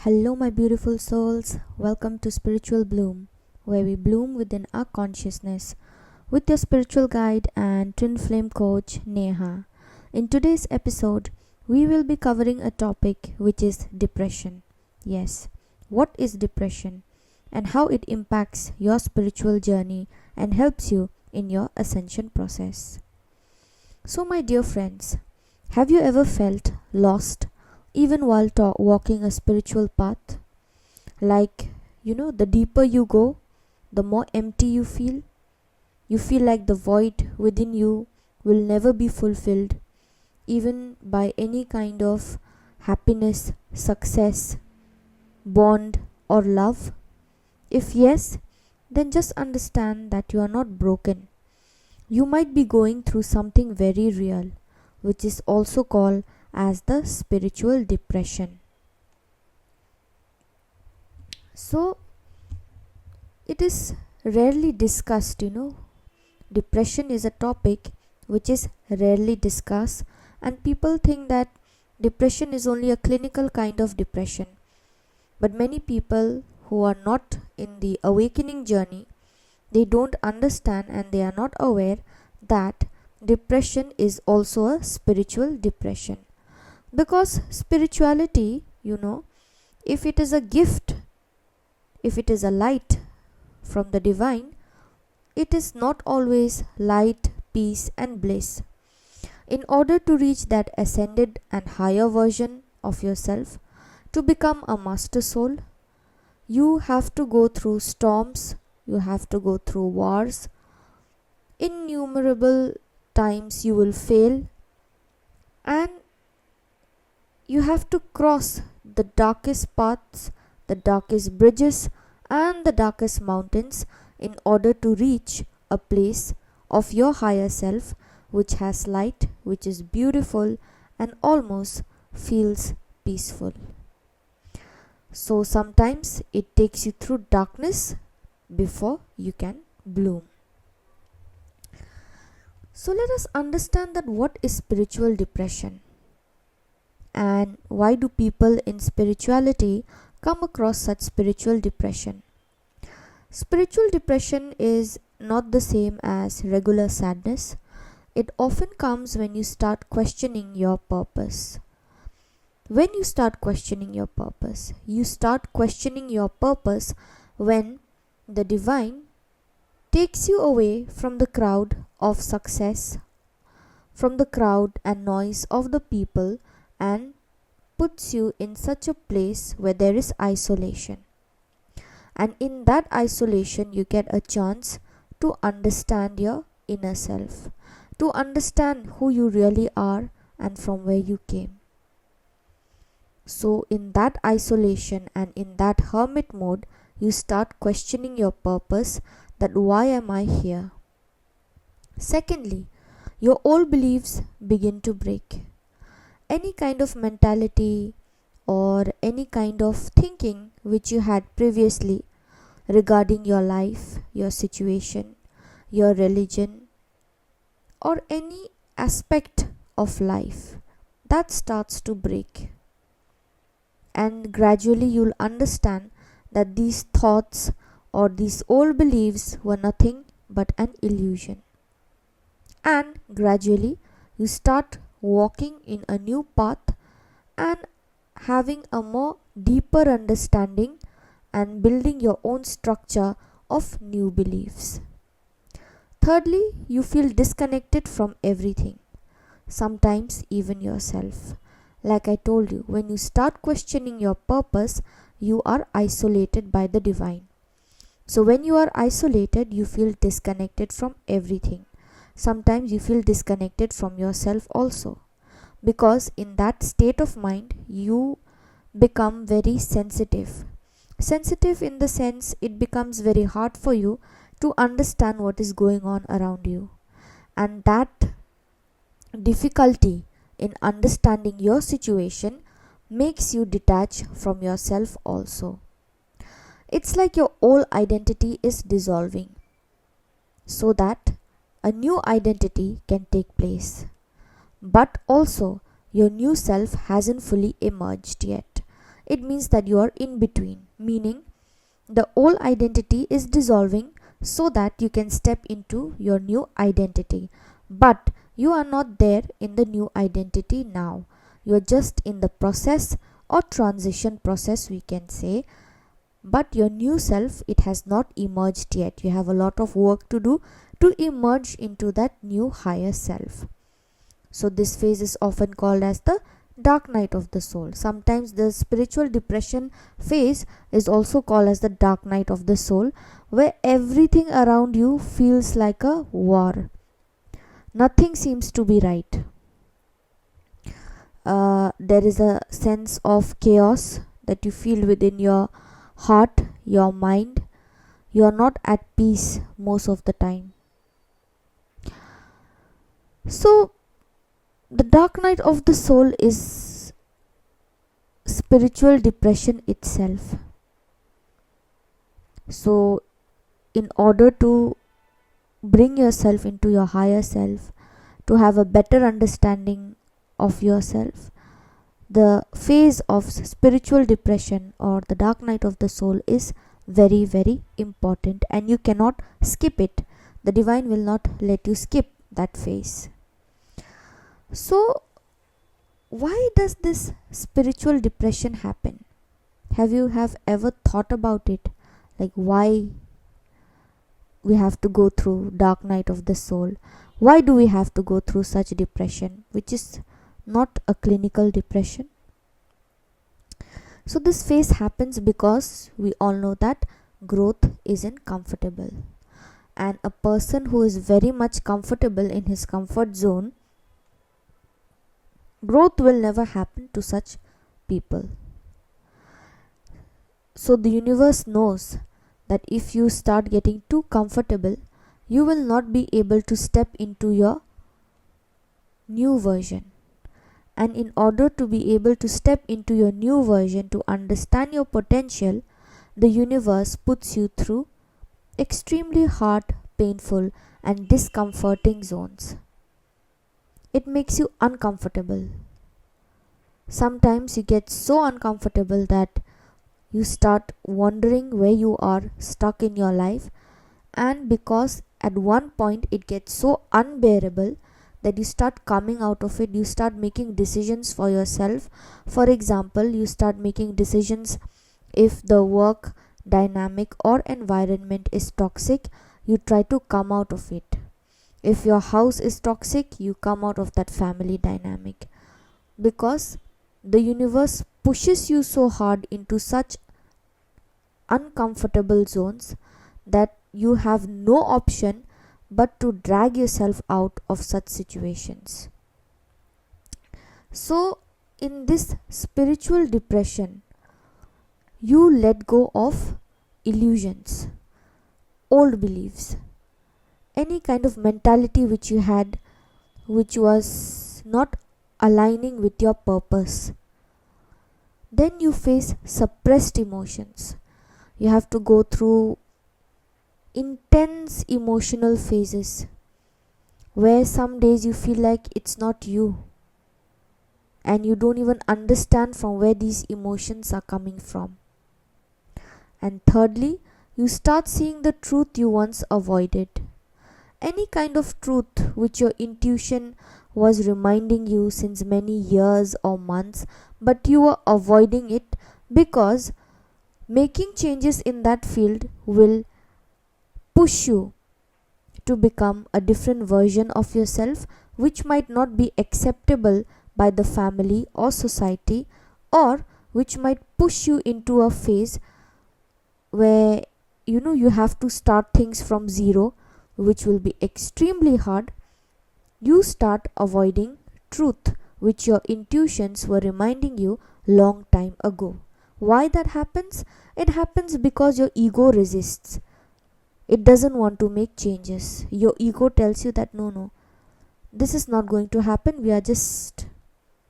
Hello, my beautiful souls. Welcome to Spiritual Bloom, where we bloom within our consciousness with your spiritual guide and twin flame coach, Neha. In today's episode, we will be covering a topic which is depression. Yes, what is depression and how it impacts your spiritual journey and helps you in your ascension process. So, my dear friends, have you ever felt lost even while walking a spiritual path? Like, the deeper you go, the more empty you feel. You feel like the void within you will never be fulfilled, even by any kind of happiness, success, bond, or love. If yes, then just understand that you are not broken. You might be going through something very real, which is also called as the spiritual depression. So, it is rarely discussed, Depression is a topic which is rarely discussed, and people think that depression is only a clinical kind of depression. But many people who are not in the awakening journey, they don't understand and they are not aware that depression is also a spiritual depression. Because spirituality, if it is a gift, if it is a light from the divine, it is not always light, peace, and bliss. In order to reach that ascended and higher version of yourself, to become a master soul, you have to go through storms, you have to go through wars. Innumerable times you will fail, and you have to cross the darkest paths, the darkest bridges, and the darkest mountains in order to reach a place of your higher self which has light, which is beautiful, and almost feels peaceful. So sometimes it takes you through darkness before you can bloom. So let us understand that what is spiritual depression and why do people in spirituality come across such spiritual depression. Spiritual depression is not the same as regular sadness. It often comes when you start questioning your purpose. When you start questioning your purpose, when the divine takes you away from the crowd of success, from the crowd and noise of the people, and puts you in such a place where there is isolation. And in that isolation, you get a chance to understand your inner self, to understand who you really are and from where you came. So in that isolation and in that hermit mode, you start questioning your purpose, that why am I here? Secondly, your old beliefs begin to break. Any kind of mentality or any kind of thinking which you had previously regarding your life, your situation, your religion, or any aspect of life, that starts to break. And gradually you'll understand that these thoughts or these old beliefs were nothing but an illusion. And gradually you start walking in a new path and having a more deeper understanding and building your own structure of new beliefs. Thirdly, you feel disconnected from everything, sometimes even yourself. Like I told you, when you start questioning your purpose, you are isolated by the divine. So when you are isolated, you feel disconnected from everything. Sometimes you feel disconnected from yourself also, because in that state of mind you become very sensitive. Sensitive in the sense it becomes very hard for you to understand what is going on around you, and that difficulty in understanding your situation makes you detach from yourself also. It's like your old identity is dissolving so that a new identity can take place. But also, your new self hasn't fully emerged yet. it means that you are in between, meaning the old identity is dissolving so that you can step into your new identity. But you are not there in the new identity now. You are just in the process or transition process, we can say. But your new self, it has not emerged yet. You have a lot of work to do to emerge into that new higher self. So this phase is often called as the dark night of the soul. Sometimes the spiritual depression phase is also called as the dark night of the soul, where everything around you feels like a war. Nothing seems to be right. There is a sense of chaos that you feel within your heart, your mind. You are not at peace most of the time. So the dark night of the soul is spiritual depression itself. So in order to bring yourself into your higher self, to have a better understanding of yourself, the phase of spiritual depression or the dark night of the soul is very, very important, and you cannot skip it. The divine will not let you skip that phase. So why does this spiritual depression happen? Have you ever thought about it? Like, why we have to go through dark night of the soul? Why do we have to go through such depression, which is not a clinical depression? So this phase happens because we all know that growth isn't comfortable, and a person who is very much comfortable in his comfort zone, growth will never happen to such people. So the universe knows that if you start getting too comfortable, you will not be able to step into your new version. And in order to be able to step into your new version, to understand your potential, the universe puts you through extremely hard, painful, and discomforting zones. It makes you uncomfortable. Sometimes you get so uncomfortable that you start wondering where you are stuck in your life, and because at one point it gets so unbearable that you start coming out of it, you start making decisions for yourself. For example, you start making decisions if the work dynamic or environment is toxic, you try to come out of it. If your house is toxic, you come out of that family dynamic, because the universe pushes you so hard into such uncomfortable zones that you have no option but to drag yourself out of such situations. So in this spiritual depression, you let go of illusions, old beliefs, any kind of mentality which you had which was not aligning with your purpose. Then you face suppressed emotions. You have to go through intense emotional phases where some days you feel like it's not you, and you don't even understand from where these emotions are coming from. And thirdly, you start seeing the truth you once avoided. Any kind of truth which your intuition was reminding you since many years or months, but you were avoiding it because making changes in that field will push you to become a different version of yourself, which might not be acceptable by the family or society, or which might push you into a phase where you have to start things from zero, which will be extremely hard. You start avoiding truth which your intuitions were reminding you long time ago. Why that happens? It happens because your ego resists. It doesn't want to make changes. Your ego tells you that no, this is not going to happen. We are just,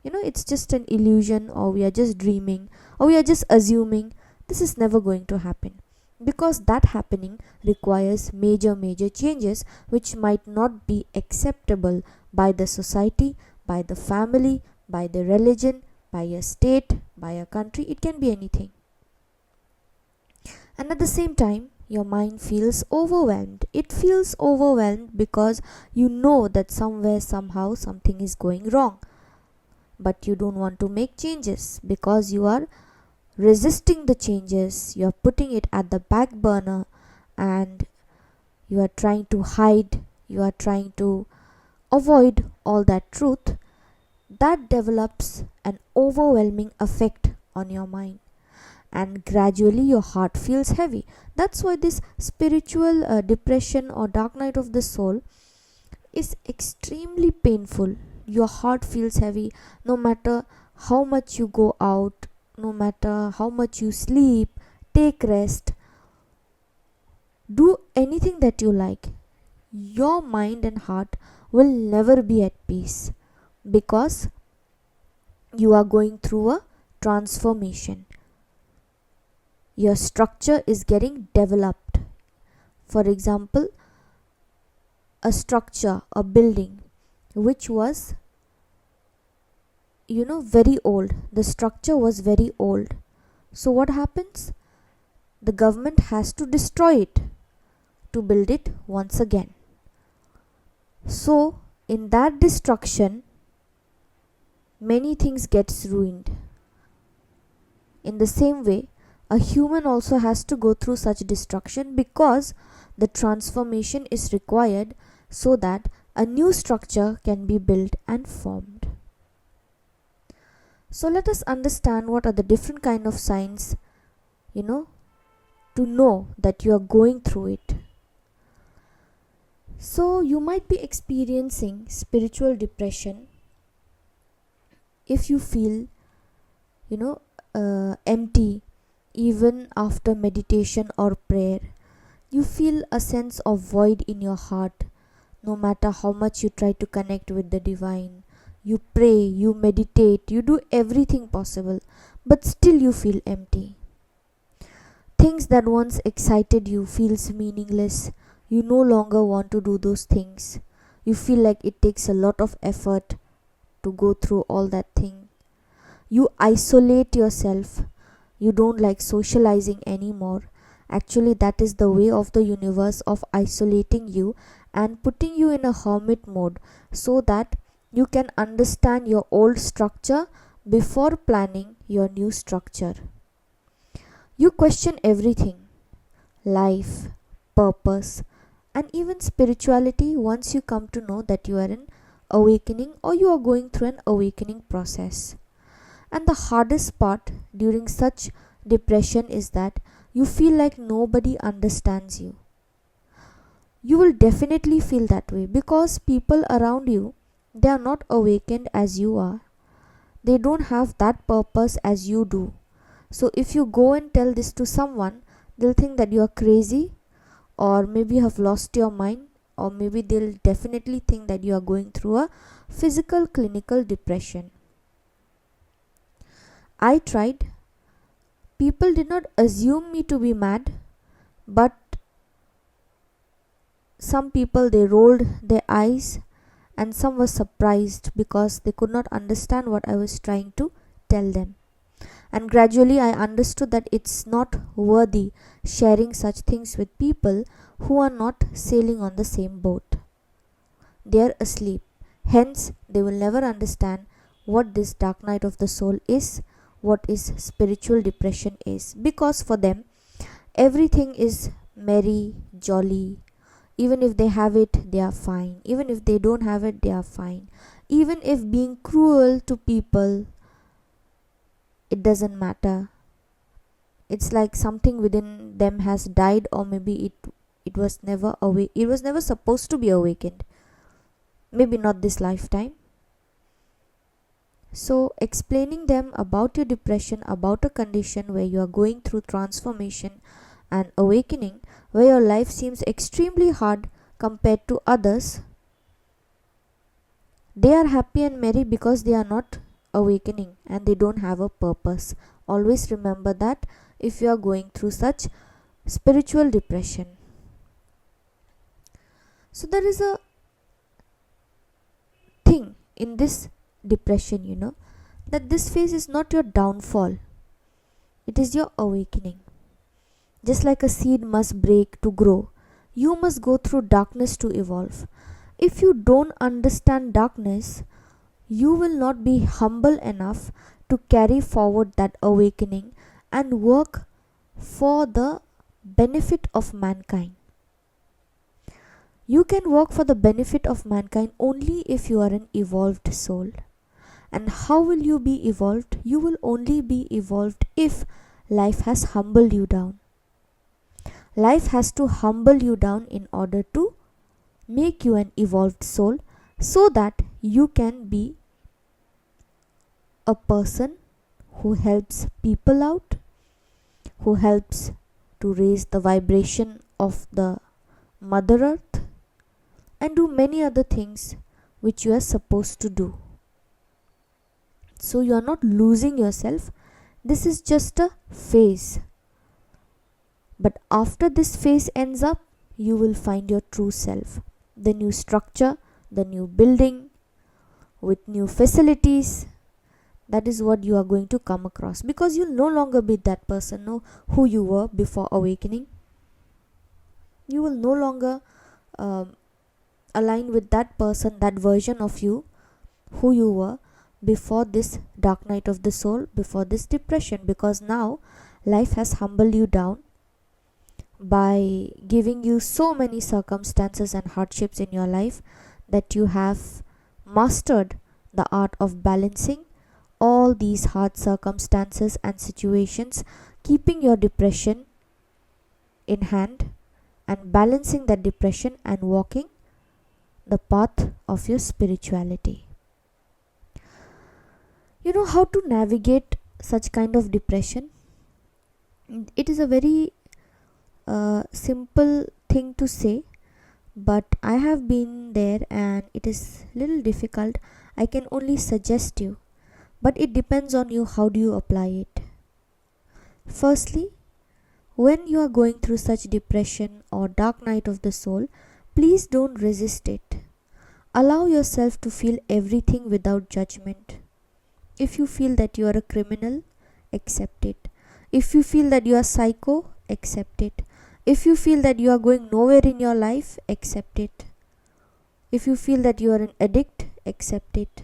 it's just an illusion, or we are just dreaming, or we are just assuming this is never going to happen. Because that happening requires major changes which might not be acceptable by the society, by the family, by the religion, by a state, by a country, it can be anything. And at the same time, your mind feels overwhelmed. It feels overwhelmed because you know that somewhere, somehow, something is going wrong. But you don't want to make changes because you are resisting the changes. You are putting it at the back burner and you are trying to hide. You are trying to avoid all that truth. That develops an overwhelming effect on your mind, and gradually your heart feels heavy. That's why this spiritual depression or dark night of the soul is extremely painful. Your heart feels heavy no matter how much you go out, no matter how much you sleep, take rest, do anything that you like. Your mind and heart will never be at peace because you are going through a transformation. Your structure is getting developed. For example, a structure, a building which was very old. The structure was very old. So what happens? The government has to destroy it to build it once again. So in that destruction, many things gets ruined. In the same way, a human also has to go through such destruction because the transformation is required so that a new structure can be built and formed. So let us understand what are the different kind of signs, to know that you are going through it. So you might be experiencing spiritual depression if you feel, empty even after meditation or prayer. You feel a sense of void in your heart no matter how much you try to connect with the divine. You pray, you meditate, you do everything possible, but still you feel empty. Things that once excited you feels meaningless. You no longer want to do those things. You feel like it takes a lot of effort to go through all that thing. You isolate yourself. You don't like socializing anymore. Actually, that is the way of the universe of isolating you and putting you in a hermit mode so that you can understand your old structure before planning your new structure. You question everything, life, purpose, and even spirituality once you come to know that you are in awakening or you are going through an awakening process. And the hardest part during such depression is that you feel like nobody understands you. You will definitely feel that way because people around you, they are not awakened as you are. They don't have that purpose as you do. So if you go and tell this to someone, they'll think that you are crazy, or maybe you have lost your mind, or maybe they'll definitely think that you are going through a physical clinical depression. I tried. People did not assume me to be mad, but some people, they rolled their eyes and some were surprised because they could not understand what I was trying to tell them. And gradually I understood that it's not worthy sharing such things with people who are not sailing on the same boat. They are asleep. Hence, they will never understand what this dark night of the soul is, what is spiritual depression is. Because for them, everything is merry, jolly. Even if they have it, they are fine. Even if they don't have it, they are fine. Even if being cruel to people, it doesn't matter. It's like something within them has died, or maybe it was never it was never supposed to be awakened. Maybe not this lifetime. So explaining them about your depression, about a condition where you are going through transformation and awakening, where your life seems extremely hard compared to others, they are happy and merry because they are not awakening and they don't have a purpose. Always remember that if you are going through such spiritual depression. So there is a thing in this depression, that this phase is not your downfall, it is your awakening. Just like a seed must break to grow, you must go through darkness to evolve. If you don't understand darkness, you will not be humble enough to carry forward that awakening and work for the benefit of mankind. You can work for the benefit of mankind only if you are an evolved soul. And how will you be evolved? You will only be evolved if life has humbled you down. Life has to humble you down in order to make you an evolved soul, so that you can be a person who helps people out, who helps to raise the vibration of the Mother Earth, and do many other things which you are supposed to do. So you are not losing yourself. This is just a phase. But after this phase ends up, you will find your true self. The new structure, the new building, with new facilities. That is what you are going to come across. Because you'll no longer be that person, know who you were before awakening. You will no longer align with that person, that version of you, who you were before this dark night of the soul, before this depression. Because now life has humbled you down by giving you so many circumstances and hardships in your life that you have mastered the art of balancing all these hard circumstances and situations, keeping your depression in hand and balancing that depression and walking the path of your spirituality. You know how to navigate such kind of depression? It is a very simple thing to say, but I have been there and it is little difficult. I can only suggest you, but it depends on you how do you apply it. Firstly, when you are going through such depression or dark night of the soul, please don't resist it. Allow yourself to feel everything without judgment. If you feel that you are a criminal, accept it. If you feel that you are psycho, accept it. If you feel that you are going nowhere in your life, accept it. If you feel that you are an addict, accept it.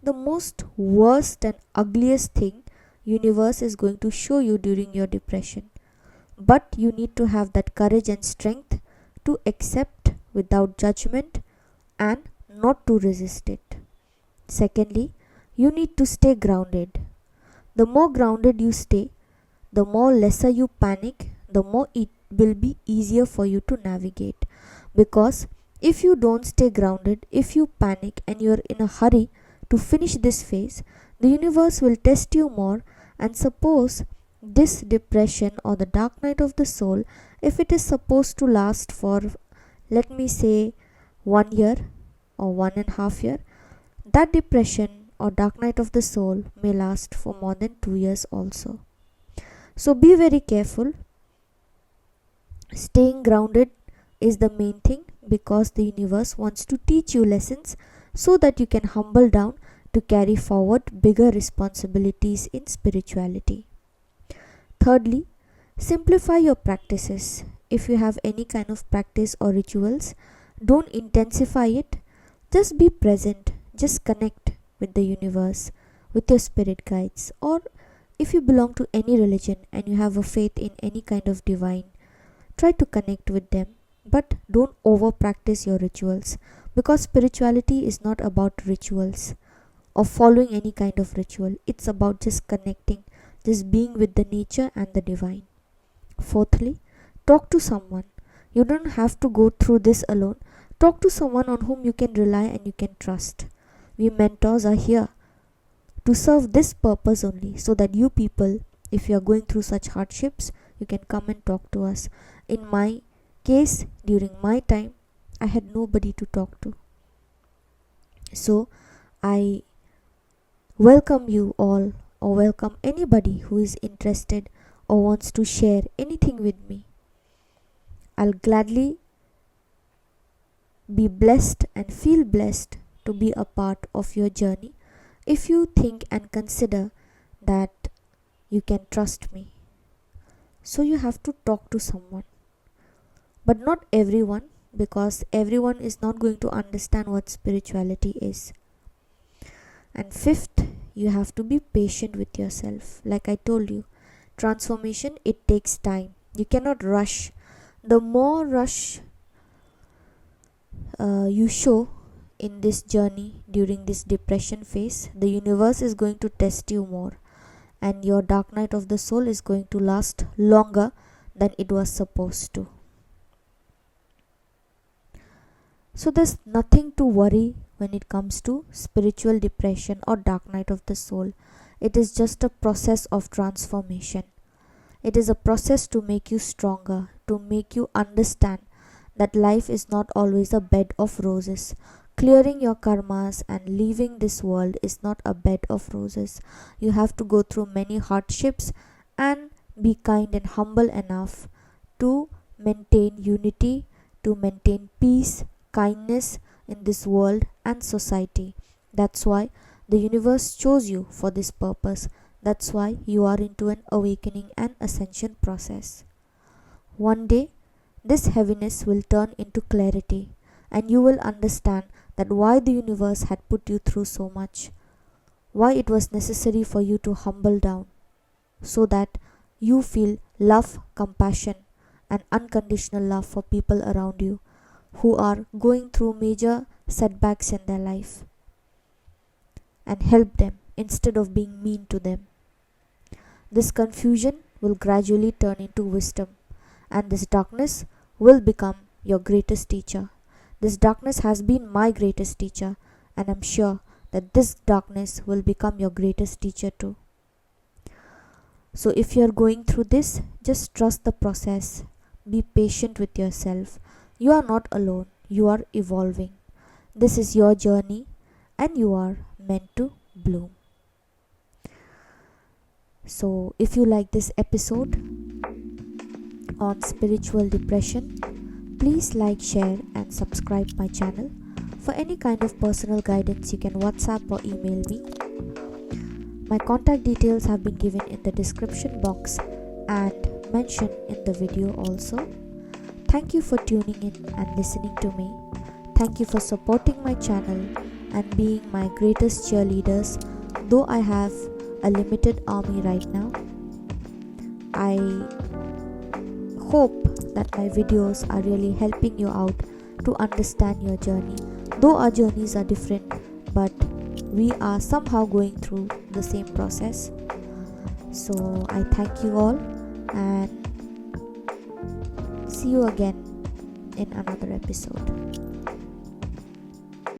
The most worst and ugliest thing universe is going to show you during your depression. But you need to have that courage and strength to accept without judgment and not to resist it. Secondly, you need to stay grounded. The more grounded you stay, the more lesser you panic, the more it will be easier for you to navigate. Because if you don't stay grounded, if you panic and you're in a hurry to finish this phase, the universe will test you more. And suppose this depression or the dark night of the soul, if it is supposed to last for, let me say, 1 year or 1.5 years, that depression or dark night of the soul may last for more than 2 years also. So be very careful. Staying grounded is the main thing, because the universe wants to teach you lessons so that you can humble down to carry forward bigger responsibilities in spirituality. Thirdly, simplify your practices. If you have any kind of practice or rituals, don't intensify it. Just be present. Just connect with the universe, with your spirit guides. Or if you belong to any religion and you have a faith in any kind of divine, try to connect with them. But don't over practice your rituals, because spirituality is not about rituals or following any kind of ritual. It's about just connecting, just being with the nature and the divine. Fourthly, talk to someone. You don't have to go through this alone. Talk to someone on whom you can rely and you can trust. We mentors are here to serve this purpose only, so that you people, if you are going through such hardships, you can come and talk to us. In my case, during my time, I had nobody to talk to. So I welcome you all, or welcome anybody who is interested or wants to share anything with me. I'll gladly be blessed and feel blessed to be a part of your journey if you think and consider that you can trust me, so you have to talk to someone, but not everyone, because everyone is not going to understand what spirituality is. And fifth, you have to be patient with yourself. Like I told you, transformation, it takes time. You cannot rush. The more rush you show in this journey during this depression phase, the universe is going to test you more, and your dark night of the soul is going to last longer than it was supposed to. So there's nothing to worry when it comes to spiritual depression or dark night of the soul. It is just a process of transformation. It is a process to make you stronger, to make you understand that life is not always a bed of roses. Clearing your karmas and leaving this world is not a bed of roses. You have to go through many hardships and be kind and humble enough to maintain unity, to maintain peace, kindness in this world and society. That's why the universe chose you for this purpose. That's why you are into an awakening and ascension process. One day, this heaviness will turn into clarity, and you will understand that why the universe had put you through so much, why it was necessary for you to humble down, so that you feel love, compassion, and unconditional love for people around you who are going through major setbacks in their life, and help them instead of being mean to them. This confusion will gradually turn into wisdom, and this darkness will become your greatest teacher. This darkness has been my greatest teacher, and I'm sure that this darkness will become your greatest teacher too. So if you're going through this, just trust the process. Be patient with yourself. You are not alone. You are evolving. This is your journey, and you are meant to bloom. So if you like this episode on spiritual depression, please like, share and subscribe my channel. For any kind of personal guidance, you can WhatsApp or email me. My contact details have been given in the description box and mentioned in the video also. Thank you for tuning in and listening to me. Thank you for supporting my channel and being my greatest cheerleaders, though I have a limited army right now. I hope that my videos are really helping you out to understand your journey. Though our journeys are different, but we are somehow going through the same process. So I thank you all, and see you again in another episode.